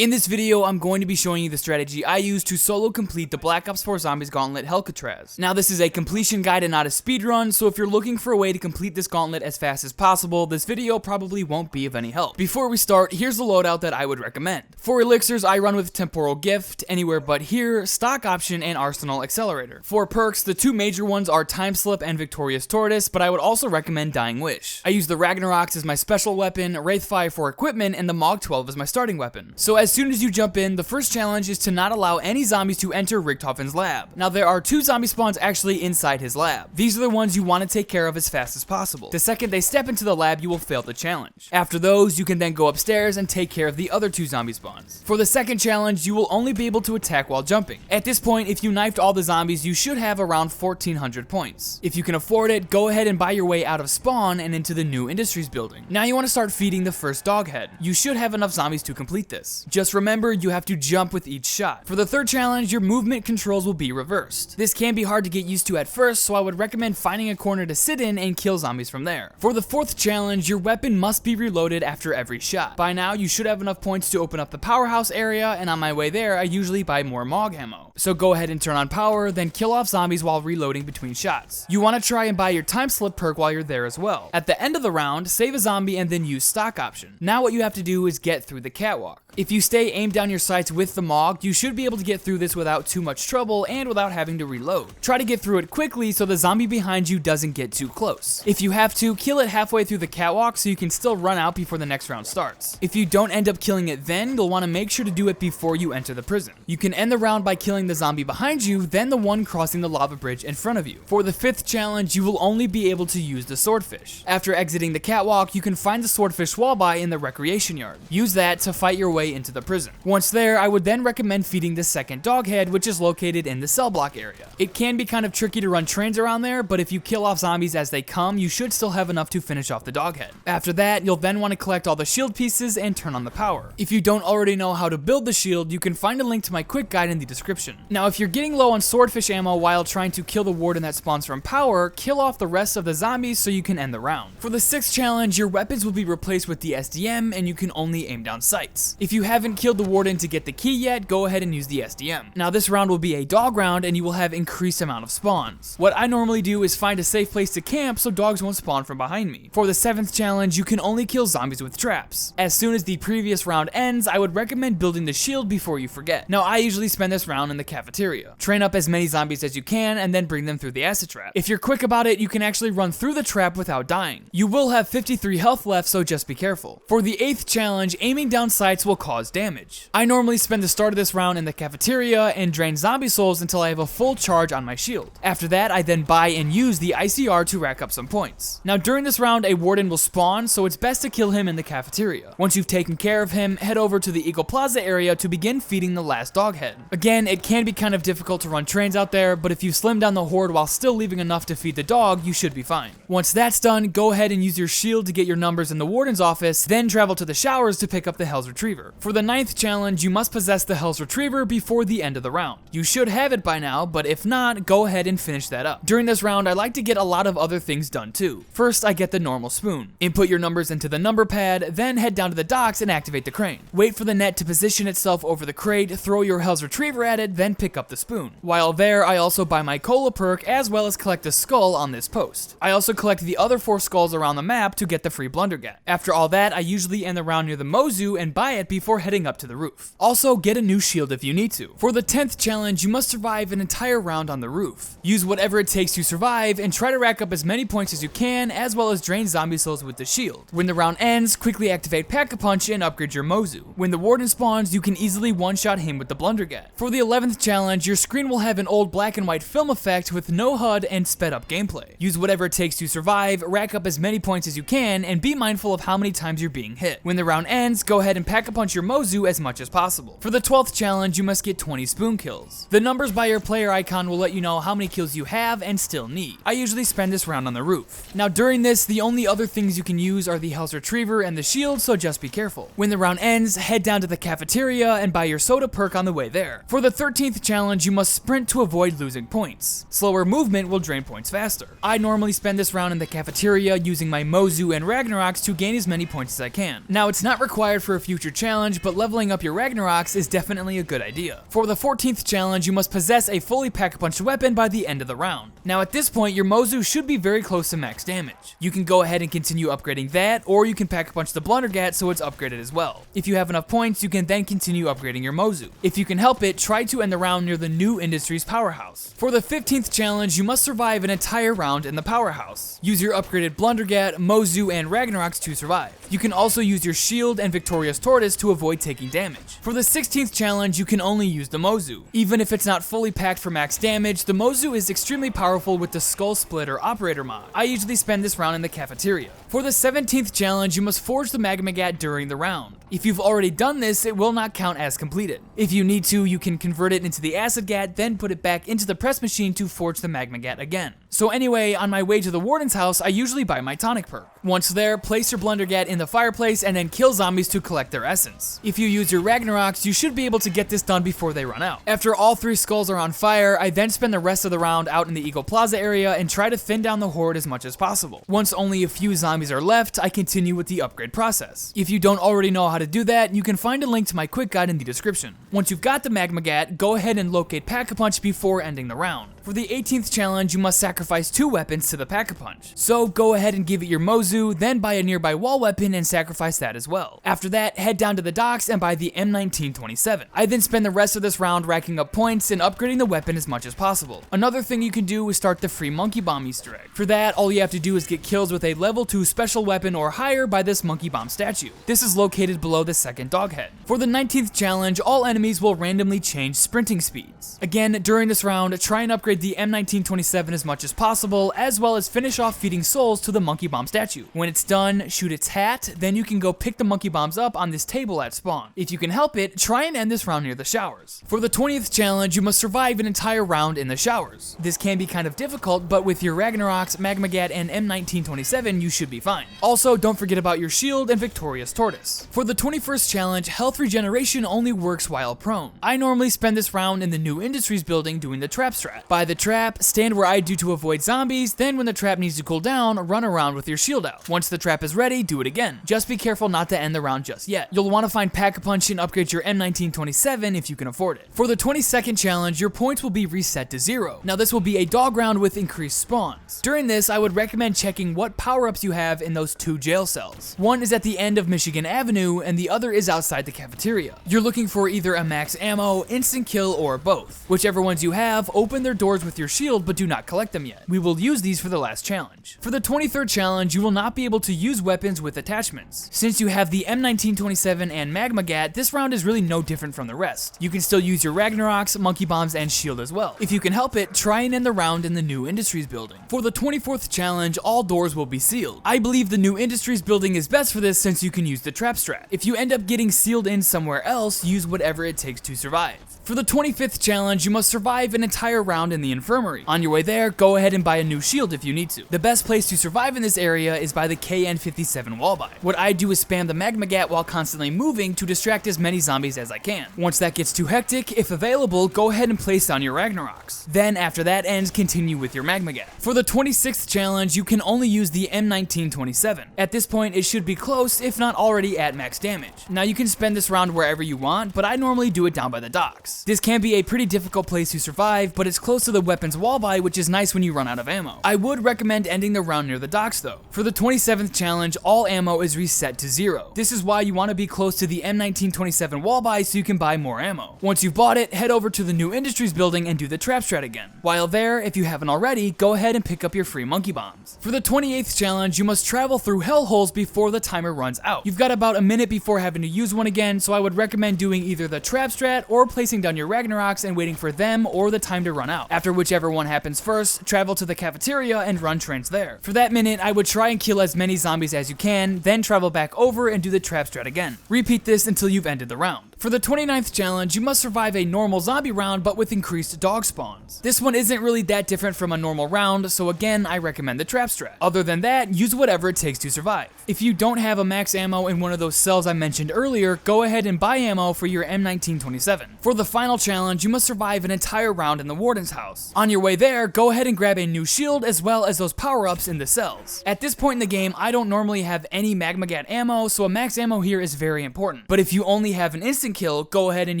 In this video, I'm going to be showing you the strategy I use to solo complete the Black Ops 4 Zombies Gauntlet HELLCATRAZ. Now this is a completion guide and not a speedrun, so if you're looking for a way to complete this gauntlet as fast as possible, this video probably won't be of any help. Before we start, here's the loadout that I would recommend. For elixirs, I run with Temporal Gift, Anywhere But Here, Stock Option, and Arsenal Accelerator. For perks, the two major ones are Time Slip and Victorious Tortoise, but I would also recommend Dying Wish. I use the Ragnaroks as my special weapon, Wraithfire for equipment, and the Mog 12 as my starting weapon. So as soon as you jump in, the first challenge is to not allow any zombies to enter Richtofen's lab. Now there are two zombie spawns actually inside his lab. These are the ones you want to take care of as fast as possible. The second they step into the lab, you will fail the challenge. After those, you can then go upstairs and take care of the other two zombie spawns. For the second challenge, you will only be able to attack while jumping. At this point, if you knifed all the zombies, you should have around 1400 points. If you can afford it, go ahead and buy your way out of spawn and into the new industries building. Now you want to start feeding the first dog head. You should have enough zombies to complete this. Just remember, you have to jump with each shot. For the third challenge, your movement controls will be reversed. This can be hard to get used to at first, so I would recommend finding a corner to sit in and kill zombies from there. For the fourth challenge, your weapon must be reloaded after every shot. By now, you should have enough points to open up the powerhouse area, and on my way there, I usually buy more Mog ammo. So go ahead and turn on power, then kill off zombies while reloading between shots. You want to try and buy your Time Slip perk while you're there as well. At the end of the round, save a zombie and then use Stock Option. Now what you have to do is get through the catwalk. If you stay aimed down your sights with the Mog, you should be able to get through this without too much trouble and without having to reload. Try to get through it quickly so the zombie behind you doesn't get too close. If you have to, kill it halfway through the catwalk so you can still run out before the next round starts. If you don't end up killing it then, you'll want to make sure to do it before you enter the prison. You can end the round by killing the zombie behind you, then the one crossing the lava bridge in front of you. For the fifth challenge, you will only be able to use the swordfish. After exiting the catwalk, you can find the swordfish walleye in the recreation yard. Use that to fight your way into the prison. Once there, I would then recommend feeding the second dog head, which is located in the cell block area. It can be kind of tricky to run trains around there, but if you kill off zombies as they come, you should still have enough to finish off the dog head. After that, you'll then want to collect all the shield pieces and turn on the power. If you don't already know how to build the shield, you can find a link to my quick guide in the description. Now, if you're getting low on swordfish ammo while trying to kill the warden that spawns from power, kill off the rest of the zombies so you can end the round. For the sixth challenge, your weapons will be replaced with the SDM and you can only aim down sights. If you haven't killed the warden to get the key yet, go ahead and use the SDM. Now this round will be a dog round and you will have increased amount of spawns. What I normally do is find a safe place to camp so dogs won't spawn from behind me. For the seventh challenge, you can only kill zombies with traps. As soon as the previous round ends, I would recommend building the shield before you forget. Now I usually spend this round in the cafeteria. Train up as many zombies as you can and then bring them through the acid trap. If you're quick about it, you can actually run through the trap without dying. You will have 53 health left, so just be careful. For the eighth challenge, aiming down sights will cause damage. I normally spend the start of this round in the cafeteria and drain zombie souls until I have a full charge on my shield. After that, I then buy and use the ICR to rack up some points. Now during this round, a warden will spawn, so it's best to kill him in the cafeteria. Once you've taken care of him, head over to the Eagle Plaza area to begin feeding the last dog head. Again, it can be kind of difficult to run trains out there, but if you slim down the horde while still leaving enough to feed the dog, you should be fine. Once that's done, go ahead and use your shield to get your numbers in the warden's office, then travel to the showers to pick up the Hell's Retriever. For the ninth challenge, you must possess the Hell's Retriever before the end of the round. You should have it by now, but if not, go ahead and finish that up. During this round, I like to get a lot of other things done too. First, I get the normal spoon. Input your numbers into the number pad, then head down to the docks and activate the crane. Wait for the net to position itself over the crate, throw your Hell's Retriever at it, then pick up the spoon. While there, I also buy my cola perk as well as collect a skull on this post. I also collect the other 4 skulls around the map to get the free Blundergat. After all that, I usually end the round near the Mozu and buy it before heading up to the roof. Also, get a new shield if you need to. For the 10th challenge, you must survive an entire round on the roof. Use whatever it takes to survive and try to rack up as many points as you can, as well as drain zombie souls with the shield. When the round ends, quickly activate Pack-a-Punch and upgrade your Mozu. When the warden spawns, you can easily one-shot him with the Blundergat. For the 11th challenge, your screen will have an old black and white film effect with no HUD and sped up gameplay. Use whatever it takes to survive, rack up as many points as you can, and be mindful of how many times you're being hit. When the round ends, go ahead and Pack-a-Punch your Mozu as much as possible. For the 12th challenge, you must get 20 spoon kills. The numbers by your player icon will let you know how many kills you have and still need. I usually spend this round on the roof. Now during this, the only other things you can use are the Hell's Retriever and the shield, so just be careful. When the round ends, head down to the cafeteria and buy your soda perk on the way there. For the 13th challenge, you must sprint to avoid losing points. Slower movement will drain points faster. I normally spend this round in the cafeteria using my Mozu and Ragnaroks to gain as many points as I can. Now it's not required for a future challenge, challenge, but leveling up your Ragnaroks is definitely a good idea. For the 14th challenge, you must possess a fully pack-a-punch weapon by the end of the round. Now at this point, your Mozu should be very close to max damage. You can go ahead and continue upgrading that, or you can pack-a-punch the Blundergat so it's upgraded as well. If you have enough points, you can then continue upgrading your Mozu. If you can help it, try to end the round near the new Industries powerhouse. For the 15th challenge, you must survive an entire round in the powerhouse. Use your upgraded Blundergat, Mozu, and Ragnaroks to survive. You can also use your shield and Victorious Tortoise to avoid taking damage. For the 16th challenge, you can only use the Mozu. Even if it's not fully packed for max damage, the Mozu is extremely powerful with the Skull Splitter Operator mod. I usually spend this round in the cafeteria. For the 17th challenge, you must forge the Magmagat during the round. If you've already done this, it will not count as completed. If you need to, you can convert it into the Acid Gat, then put it back into the press machine to forge the Magmagat again. So anyway, on my way to the Warden's house, I usually buy my tonic perk. Once there, place your Blundergat in the fireplace and then kill zombies to collect their essence. If you use your Ragnaroks, you should be able to get this done before they run out. After all 3 skulls are on fire, I then spend the rest of the round out in the Eagle Plaza area and try to thin down the horde as much as possible. Once only a few zombies are left, I continue with the upgrade process. If you don't already know how to do that, you can find a link to my quick guide in the description. Once you've got the Magmagat, go ahead and locate Pack-a-Punch before ending the round. For the 18th challenge, you must sacrifice 2 weapons to the Pack-a-Punch. So go ahead and give it your Mozu, then buy a nearby wall weapon and sacrifice that as well. After that, head down to the docks and buy the M1927. I then spend the rest of this round racking up points and upgrading the weapon as much as possible. Another thing you can do is start the free Monkey Bomb Easter egg. For that, all you have to do is get kills with a level 2 special weapon or higher by this Monkey Bomb statue. This is located below the second dog head. For the 19th challenge, all enemies will randomly change sprinting speeds. Again, during this round, try and upgrade the M1927 as much as possible, as well as finish off feeding souls to the Monkey Bomb statue. When it's done, shoot its hat, then you can go pick the Monkey Bombs up on this table at spawn. If you can help it, try and end this round near the showers. For the 20th challenge, you must survive an entire round in the showers. This can be kind of difficult, but with your Ragnaroks, Magmagat, and M1927, you should be fine. Also, don't forget about your shield and Victorious Tortoise. For the 21st challenge, health regeneration only works while prone. I normally spend this round in the new Industries building doing the trap strat. Buy the trap, stand where I do to avoid zombies, then when the trap needs to cool down, run around with your shield out. Once the trap is ready, do it again. Just be careful not to end the round just yet. You'll want to find Pack-a-Punch and upgrade your M1927 if you can afford it. For the 22nd challenge, your points will be reset to 0. Now this will be a dog round with increased spawns. During this, I would recommend checking what power-ups you have in those 2 jail cells. One is at the end of Michigan Avenue, and the other is outside the cafeteria. You're looking for either a max ammo, instant kill, or both. Whichever ones you have, open their doors with your shield, but do not collect them yet. We will use these for the last challenge. For the 23rd challenge, you will not be able to use weapons with attachments. Since you have the M1927 and Magmagat, this round is really no different from the rest. You can still use your Ragnaroks, Monkey Bombs, and shield as well. If you can help it, try and end the round in the new Industries building. For the 24th challenge, all doors will be sealed. I believe the new Industries building is best for this since you can use the trap strat. If you end up getting sealed in somewhere else, use whatever it takes to survive. For the 25th challenge, you must survive an entire round in the Infirmary. On your way there, go ahead and buy a new shield if you need to. The best place to survive in this area is by the KN57 wall buy. What I do is spam the Magmagat while constantly moving to distract as many zombies as I can. Once that gets too hectic, if available, go ahead and place on your Ragnaroks. Then after that ends, continue with your Magmagat. For the 26th challenge, you can only use the M1927. At this point, it should be close, if not already at max damage. Now you can spend this round wherever you want, but I normally do it down by the docks. This can be a pretty difficult place to survive, but it's close to the weapons wall buy, which is nice when you run out of ammo. I would recommend ending the round near the docks though. For the 27th challenge, all ammo is reset to 0. This is why you want to be close to the M1927 wall buy so you can buy more ammo. Once you've bought it, head over to the new Industries building and do the trap strat again. While there, if you haven't already, go ahead and pick up your free Monkey Bombs. For the 28th challenge, you must travel through hellholes before the timer runs out. You've got about a minute before having to use one again, so I would recommend doing either the trap strat or placing down your Ragnaroks and waiting for them or the time to run out. After whichever one happens first, travel to the cafeteria and run trains there. For that minute, I would try and kill as many zombies as you can, then travel back over and do the trap strat again. Repeat this until you've ended the round. For the 29th challenge, you must survive a normal zombie round but with increased dog spawns. This one isn't really that different from a normal round, so again, I recommend the trap strat. Other than that, use whatever it takes to survive. If you don't have a max ammo in one of those cells I mentioned earlier, go ahead and buy ammo for your M1927. For the final challenge, you must survive an entire round in the Warden's house. On your way there, go ahead and grab a new shield as well as those power-ups in the cells. At this point in the game, I don't normally have any Magmagat ammo, so a max ammo here is very important. But if you only have an instant kill, go ahead and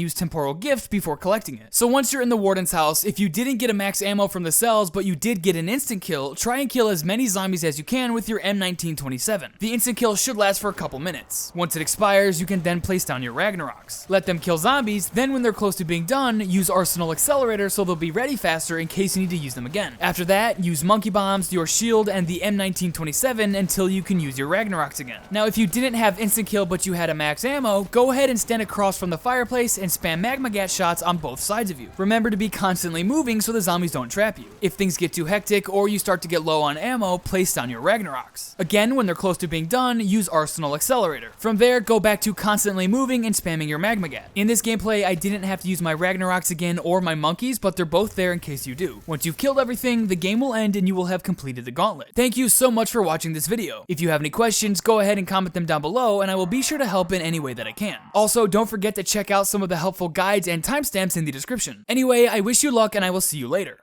use Temporal Gift before collecting it. So once you're in the Warden's house, if you didn't get a max ammo from the cells, but you did get an instant kill, try and kill as many zombies as you can with your M1927. The instant kill should last for a couple minutes. Once it expires, you can then place down your Ragnaroks. Let them kill zombies, then when they're close to being done, use Arsenal Accelerator so they'll be ready faster in case you need to use them again. After that, use Monkey Bombs, your shield, and the M1927 until you can use your Ragnaroks again. Now if you didn't have instant kill but you had a max ammo, go ahead and stand across from the fireplace and spam Magmagat shots on both sides of you. Remember to be constantly moving so the zombies don't trap you. If things get too hectic or you start to get low on ammo, place down your Ragnaroks. Again, when they're close to being done, use Arsenal Accelerator. From there, go back to constantly moving and spamming your Magmagat. In this gameplay, I didn't have to use my Ragnaroks again or my monkeys, but they're both there in case you do. Once you've killed everything, the game will end and you will have completed the gauntlet. Thank you so much for watching this video. If you have any questions, go ahead and comment them down below and I will be sure to help in any way that I can. Also, don't forget to check out some of the helpful guides and timestamps in the description. Anyway, I wish you luck and I will see you later.